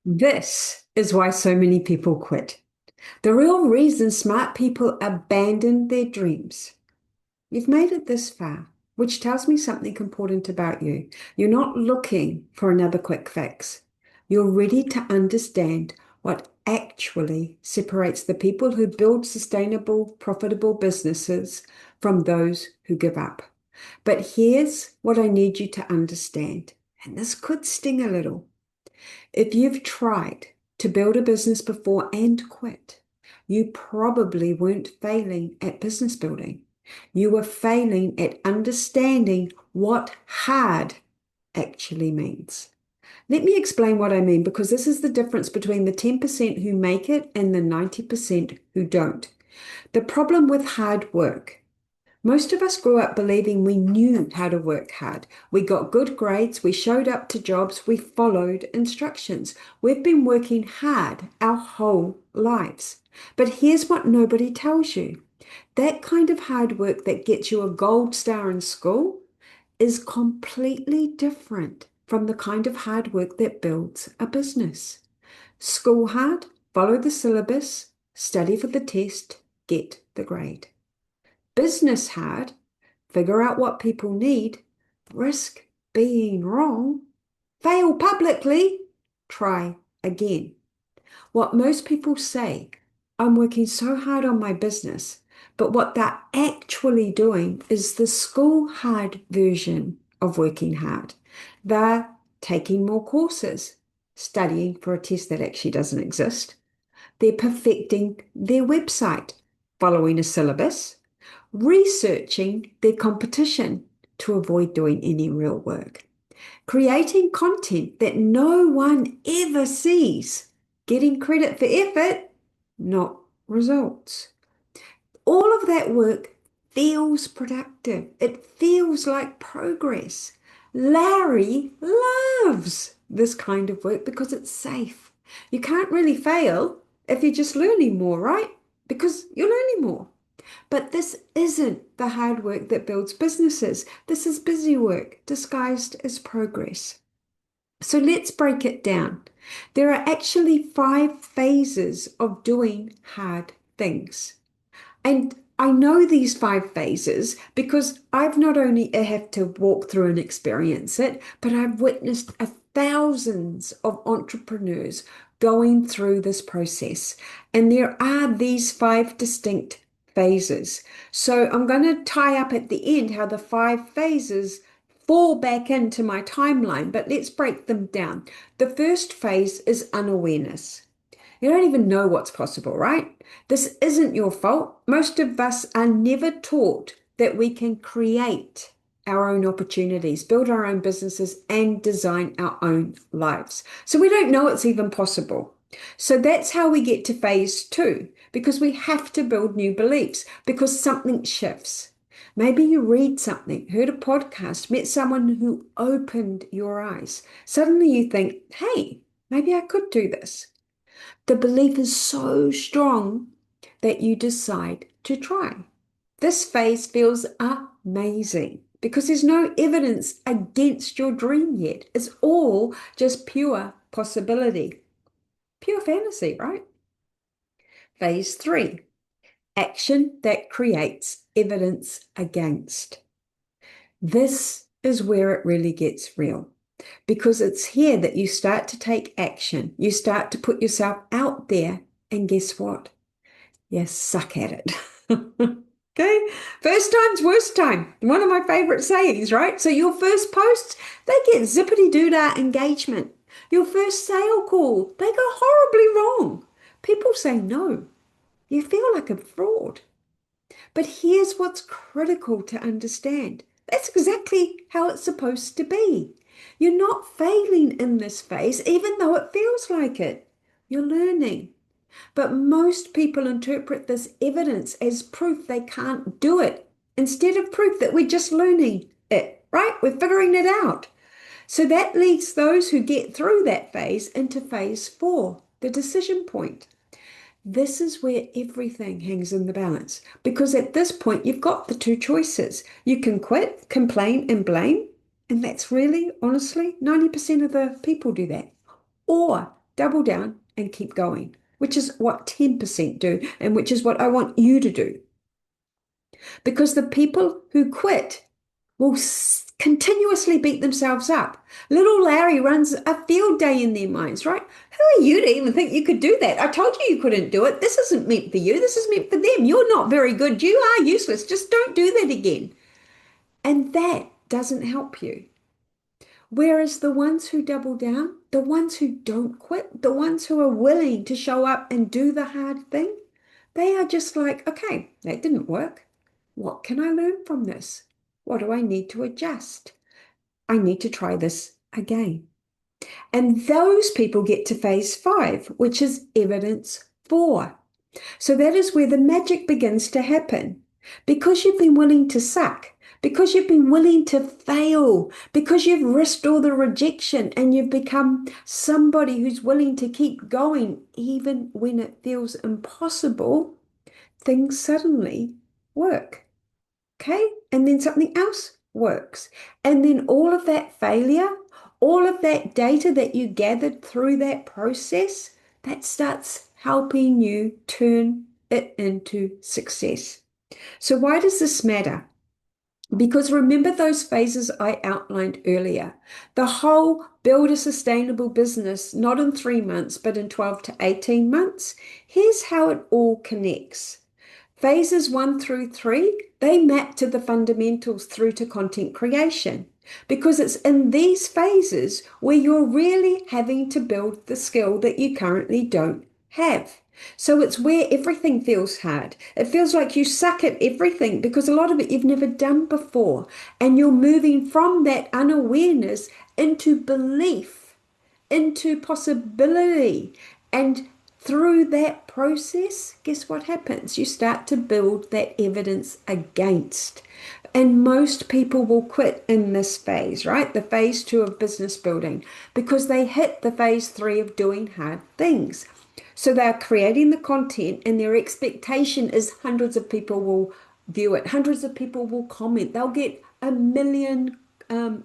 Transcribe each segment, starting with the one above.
This is why so many people quit. The real reason smart people abandon their dreams. You've made it this far, which tells me something important about you. You're not looking for another quick fix. You're ready to understand what actually separates the people who build sustainable, profitable businesses from those who give up. But here's what I need you to understand, and this could sting a little. If you've tried to build a business before and quit, you probably weren't failing at business building. You were failing at understanding what hard actually means. Let me explain what I mean because this is the difference between the 10% who make it and the 90% who don't. The problem with hard work, most of us grew up believing we knew how to work hard. We got good grades, we showed up to jobs, we followed instructions. We've been working hard our whole lives. But here's what nobody tells you. That kind of hard work that gets you a gold star in school is completely different from the kind of hard work that builds a business. School hard, follow the syllabus, study for the test, get the grade. Business hard, figure out what people need, risk being wrong, fail publicly, try again. What most people say, I'm working so hard on my business, but what they're actually doing is the school hard version of working hard. They're taking more courses, studying for a test that actually doesn't exist. They're perfecting their website, following a syllabus, researching their competition to avoid doing any real work, creating content that no one ever sees, getting credit for effort, not results. All of that work feels productive. It feels like progress. Larry loves this kind of work because it's safe. You can't really fail if you're just learning more, right? Because you're learning more. But this isn't the hard work that builds businesses. This is busy work disguised as progress. So let's break it down. There are actually 5 phases of doing hard things. And I know these 5 phases because I've not only have to walk through and experience it, but I've witnessed thousands of entrepreneurs going through this process. And there are these 5 distinct phases. So I'm going to tie up at the end how the 5 phases fall back into my timeline, but let's break them down. The first phase is unawareness. You don't even know what's possible, right? This isn't your fault. Most of us are never taught that we can create our own opportunities, build our own businesses, and design our own lives. So we don't know it's even possible. So that's how we get to phase 2, because we have to build new beliefs, because something shifts. Maybe you read something, heard a podcast, met someone who opened your eyes. Suddenly you think, hey, maybe I could do this. The belief is so strong that you decide to try. This phase feels amazing because there's no evidence against your dream yet. It's all just pure possibility, pure fantasy, right? Phase 3, action that creates evidence against. This is where it really gets real because it's here that you start to take action. You start to put yourself out there, and guess what? You suck at it. Okay? First time's worst time. One of my favorite sayings, right? So your first posts, they get zippity doo-dah engagement. Your first sale call, they go horribly wrong. People say no. You feel like a fraud. But here's what's critical to understand. That's exactly how it's supposed to be. You're not failing in this phase, even though it feels like it. You're learning. But most people interpret this evidence as proof they can't do it, instead of proof that we're just learning it, right? We're figuring it out. So that leads those who get through that phase into phase 4, the decision point. This is where everything hangs in the balance because at this point, you've got the 2 choices. You can quit, complain, and blame. And that's really, honestly, 90% of the people do that. Or double down and keep going, which is what 10% do, and which is what I want you to do. Because the people who quit will continuously beat themselves up. Little Larry runs a field day in their minds, right? Who are you to even think you could do that? I told you you couldn't do it. This isn't meant for you. This is meant for them. You're not very good. You are useless. Just don't do that again. And that doesn't help you. Whereas the ones who double down, the ones who don't quit, the ones who are willing to show up and do the hard thing, they are just like, okay, that didn't work. What can I learn from this? What do I need to adjust? I need to try this again. And those people get to phase 5, which is evidence 4. So that is where the magic begins to happen. Because you've been willing to suck, because you've been willing to fail, because you've risked all the rejection and you've become somebody who's willing to keep going even when it feels impossible, things suddenly work. Okay? And then something else works. And then all of that failure, all of that data that you gathered through that process, that starts helping you turn it into success. So why does this matter? Because remember those phases I outlined earlier. The whole build a sustainable business, not in 3 months, but in 12 to 18 months. Here's how it all connects. Phases 1 through 3, they map to the fundamentals through to content creation because it's in these phases where you're really having to build the skill that you currently don't have. So it's where everything feels hard. It feels like you suck at everything because a lot of it you've never done before. And you're moving from that unawareness into belief, into possibility. And through that process, guess what happens? You start to build that evidence against. And most people will quit in this phase, right? The phase 2 of business building, because they hit the phase 3 of doing hard things. So they're creating the content and their expectation is hundreds of people will view it, hundreds of people will comment, they'll get a million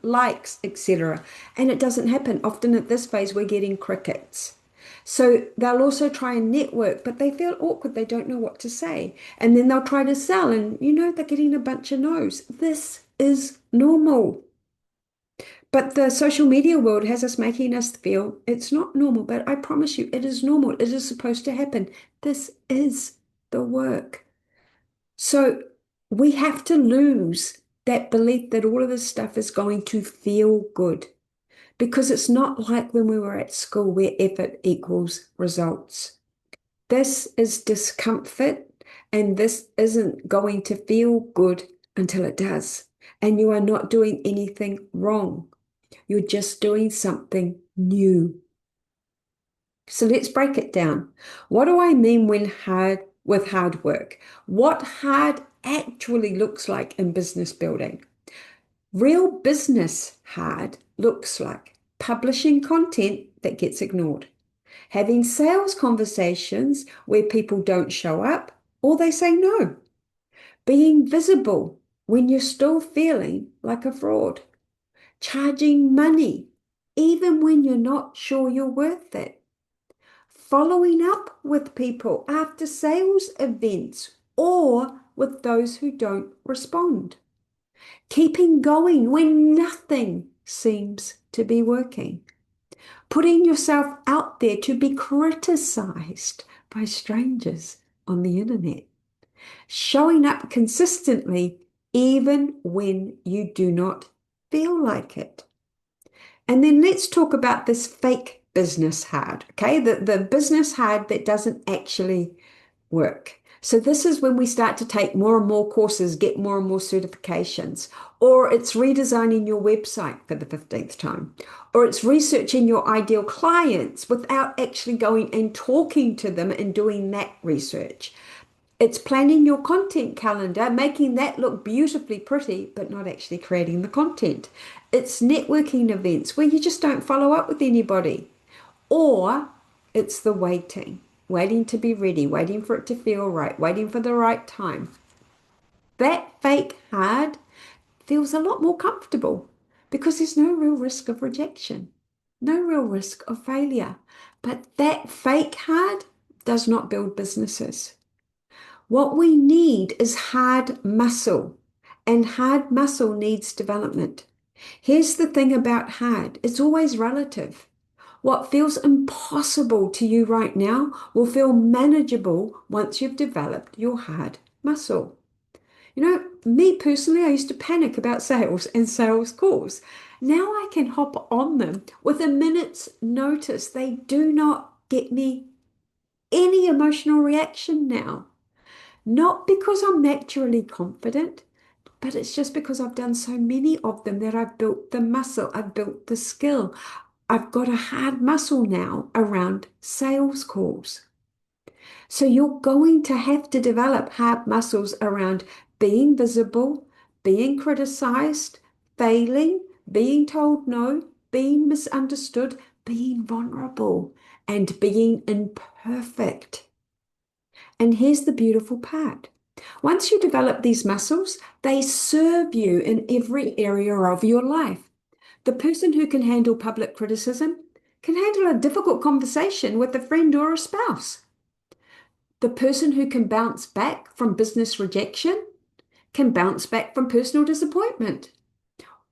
likes, etc. And it doesn't happen. Often at this phase, we're getting crickets. So they'll also try and network, but they feel awkward. They don't know what to say. And then they'll try to sell, and they're getting a bunch of no's. This is normal. But the social media world has us making us feel it's not normal. But I promise you, it is normal. It is supposed to happen. This is the work. So we have to lose that belief that all of this stuff is going to feel good. Because it's not like when we were at school where effort equals results. This is discomfort, and this isn't going to feel good until it does. And you are not doing anything wrong. You're just doing something new. So let's break it down. What do I mean with hard work? What hard actually looks like in business building? Real business hard looks like publishing content that gets ignored, having sales conversations where people don't show up or they say no, being visible when you're still feeling like a fraud, charging money even when you're not sure you're worth it, following up with people after sales events or with those who don't respond, keeping going when nothing seems to be working, putting yourself out there to be criticized by strangers on the internet, showing up consistently even when you do not feel like it. And then let's talk about this fake business hard, okay? The business hard that doesn't actually work. So this is when we start to take more and more courses, get more and more certifications, or it's redesigning your website for the 15th time, or it's researching your ideal clients without actually going and talking to them and doing that research. It's planning your content calendar, making that look beautifully pretty, but not actually creating the content. It's networking events where you just don't follow up with anybody. Or it's the waiting to be ready, waiting for it to feel right, waiting for the right time. That fake hard feels a lot more comfortable because there's no real risk of rejection. no real risk of failure. But that fake hard does not build businesses. What we need is hard muscle, and hard muscle needs development. Here's the thing about hard, it's always relative. What feels impossible to you right now will feel manageable once you've developed your hard muscle. Me personally, I used to panic about sales and sales calls. Now I can hop on them with a minute's notice. They do not get me any emotional reaction now. Not because I'm naturally confident, but it's just because I've done so many of them that I've built the muscle, I've built the skill. I've got a hard muscle now around sales calls. So you're going to have to develop hard muscles around being visible, being criticized, failing, being told no, being misunderstood, being vulnerable, and being imperfect. And here's the beautiful part. Once you develop these muscles, they serve you in every area of your life. The person who can handle public criticism can handle a difficult conversation with a friend or a spouse. The person who can bounce back from business rejection can bounce back from personal disappointment.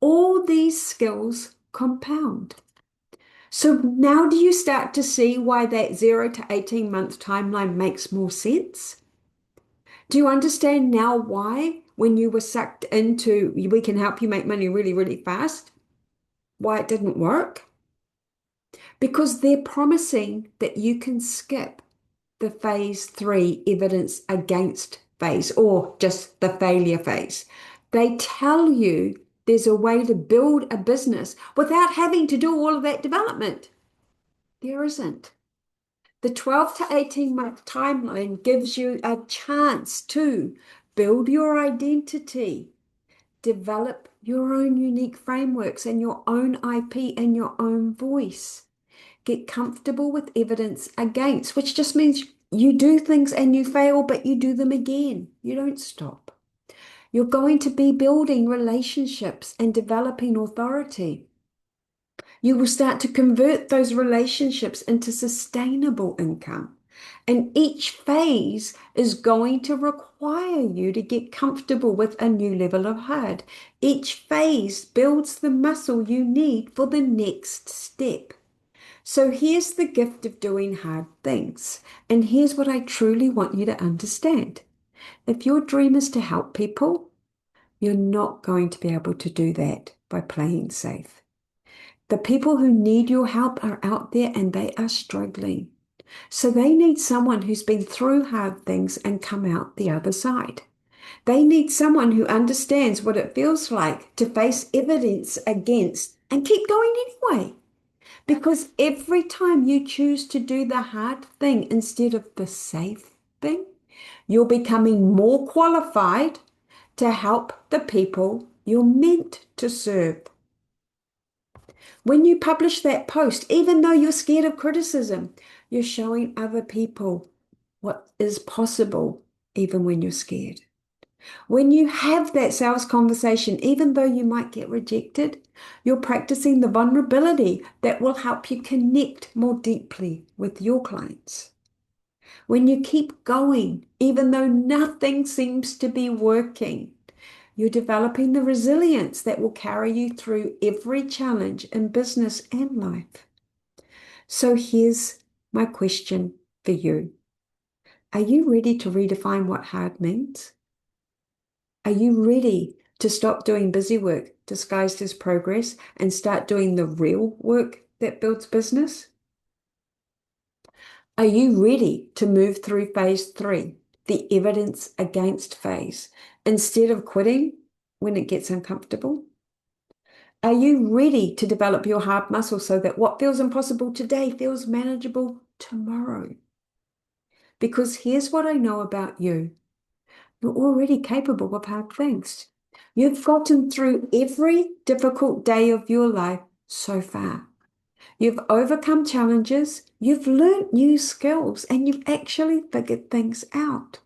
All these skills compound. So now do you start to see why that 0 to 18 month timeline makes more sense? Do you understand now why, when you were sucked into we can help you make money really, really fast, why it didn't work? Because they're promising that you can skip the phase 3 evidence against phase or just the failure phase. They tell you there's a way to build a business without having to do all of that development. There isn't. The 12 to 18 month timeline gives you a chance to build your identity, develop your own unique frameworks and your own IP and your own voice. Get comfortable with evidence against, which just means you do things and you fail, but you do them again. You don't stop. You're going to be building relationships and developing authority. You will start to convert those relationships into sustainable income. And each phase is going to require you to get comfortable with a new level of hard. Each phase builds the muscle you need for the next step. So here's the gift of doing hard things. And here's what I truly want you to understand. If your dream is to help people, you're not going to be able to do that by playing safe. The people who need your help are out there and they are struggling. So they need someone who's been through hard things and come out the other side. They need someone who understands what it feels like to face evidence against and keep going anyway. Because every time you choose to do the hard thing instead of the safe thing, you're becoming more qualified to help the people you're meant to serve. When you publish that post, even though you're scared of criticism, you're showing other people what is possible, even when you're scared. When you have that sales conversation, even though you might get rejected, you're practicing the vulnerability that will help you connect more deeply with your clients. When you keep going, even though nothing seems to be working, you're developing the resilience that will carry you through every challenge in business and life. So here's my question for you. Are you ready to redefine what hard means? Are you ready to stop doing busy work disguised as progress and start doing the real work that builds business? Are you ready to move through phase 3, the evidence against phase, instead of quitting when it gets uncomfortable? Are you ready to develop your hard muscle so that what feels impossible today feels manageable tomorrow? Because here's what I know about you. You're already capable of hard things. You've gotten through every difficult day of your life so far. You've overcome challenges, you've learned new skills, and you've actually figured things out.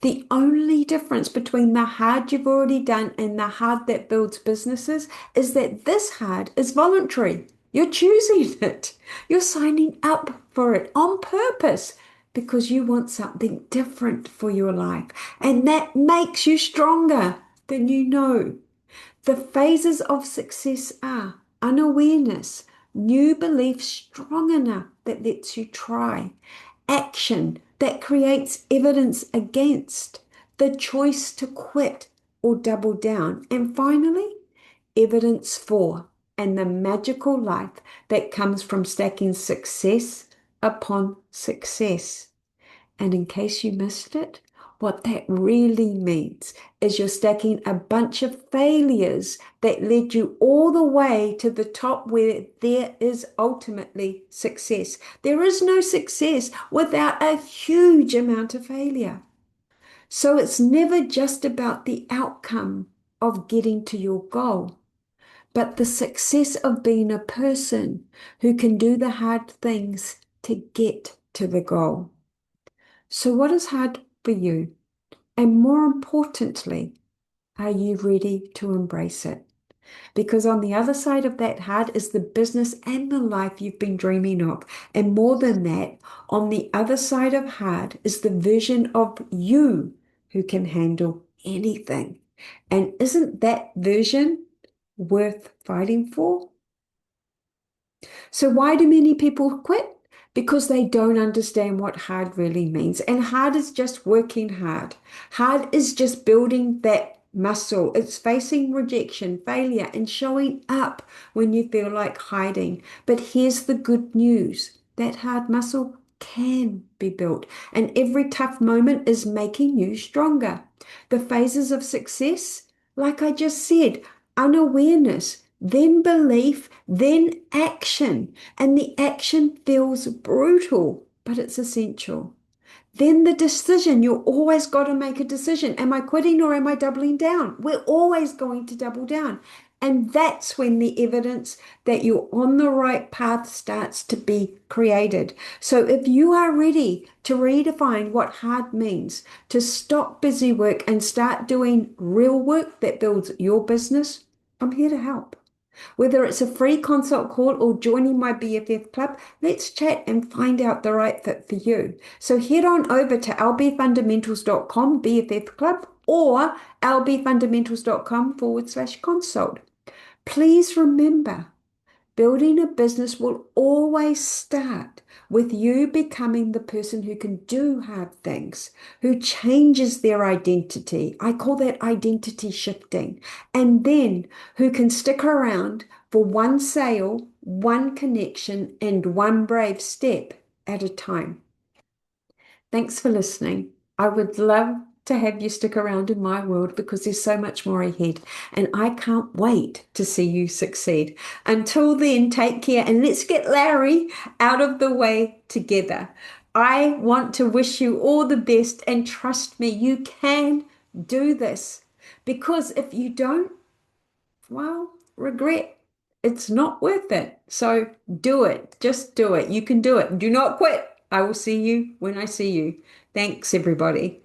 The only difference between the hard you've already done and the hard that builds businesses is that this hard is voluntary. You're choosing it. You're signing up for it on purpose because you want something different for your life. And that makes you stronger than you know. The phases of success are unawareness, new belief strong enough that lets you try, action that creates evidence against, the choice to quit or double down, and finally, evidence for, and the magical life that comes from stacking success upon success. And in case you missed it, what that really means is you're stacking a bunch of failures that led you all the way to the top where there is ultimately success. There is no success without a huge amount of failure. So it's never just about the outcome of getting to your goal, but the success of being a person who can do the hard things to get to the goal. So, what is hard for you? And more importantly, are you ready to embrace it? Because on the other side of that hard is the business and the life you've been dreaming of. And more than that, on the other side of hard is the version of you who can handle anything. And isn't that version worth fighting for? So why do many people quit? Because they don't understand what hard really means. And hard is just working hard. Hard is just building that muscle. It's facing rejection, failure, and showing up when you feel like hiding. But here's the good news. That hard muscle can be built, and every tough moment is making you stronger. The phases of success, like I just said, unawareness, then belief, then action. And the action feels brutal, but it's essential. Then the decision, you always got to make a decision. Am I quitting or am I doubling down? We're always going to double down. And that's when the evidence that you're on the right path starts to be created. So if you are ready to redefine what hard means, to stop busy work and start doing real work that builds your business, I'm here to help. Whether it's a free consult call or joining my BFF club, let's chat and find out the right fit for you. So head on over to lbfundamentals.com BFF club or lbfundamentals.com/consult. Please remember, building a business will always start with you becoming the person who can do hard things, who changes their identity. I call that identity shifting. And then who can stick around for one sale, one connection, and one brave step at a time. Thanks for listening. I would love to have you stick around in my world because there's so much more ahead, and I can't wait to see you succeed. Until then, take care and let's get Larry out of the way together. I want to wish you all the best, and trust me, you can do this because if you don't, well, regret. It's not worth it. So do it. Just do it. You can do it. Do not quit. I will see you when I see you. Thanks, everybody.